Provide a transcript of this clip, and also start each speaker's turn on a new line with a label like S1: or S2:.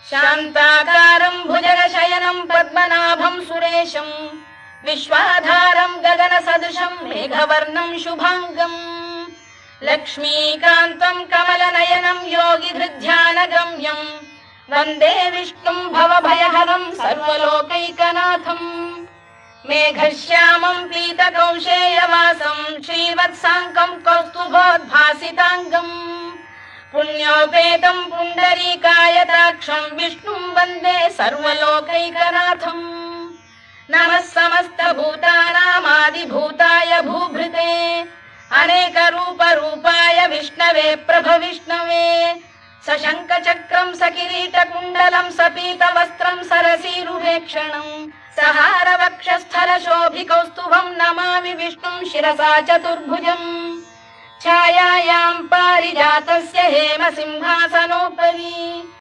S1: शान्ताकारं भुजगशयनं पद्मनाभं सुरेशं विश्वाधारं गगनसदृशं मेघवर्णं शुभांगं लक्ष्मीकान्तं कमलनयनं योगिधृध्यानगम्यं वन्दे विष्णुं भवभयहरं सर्वलोकैकनाथं मेघश्यामं पीतकौशेयवासं श्रीवत्साङ्कं कौस्तुभोद्भासिताङ्गम् पुण्योपेतं पुण्डरीकायताक्षं विष्णुं वन्दे सर्वलोकैकनाथम् नमः समस्तभूतानामादिभूताय भूभृते अनेकरूपरूपाय विष्णवे प्रभविष्णवे सशङ्खचक्रं सकिरीटकुण्डलं सपीतवस्त्रं सरसीरुभेक्षणं सहारवक्षस्थलशोभिकौस्तुभं नमामि विष्णुं शिरसा चतुर्भुजम् छायायां पारिजातस्य हेमसिंहासनोपरि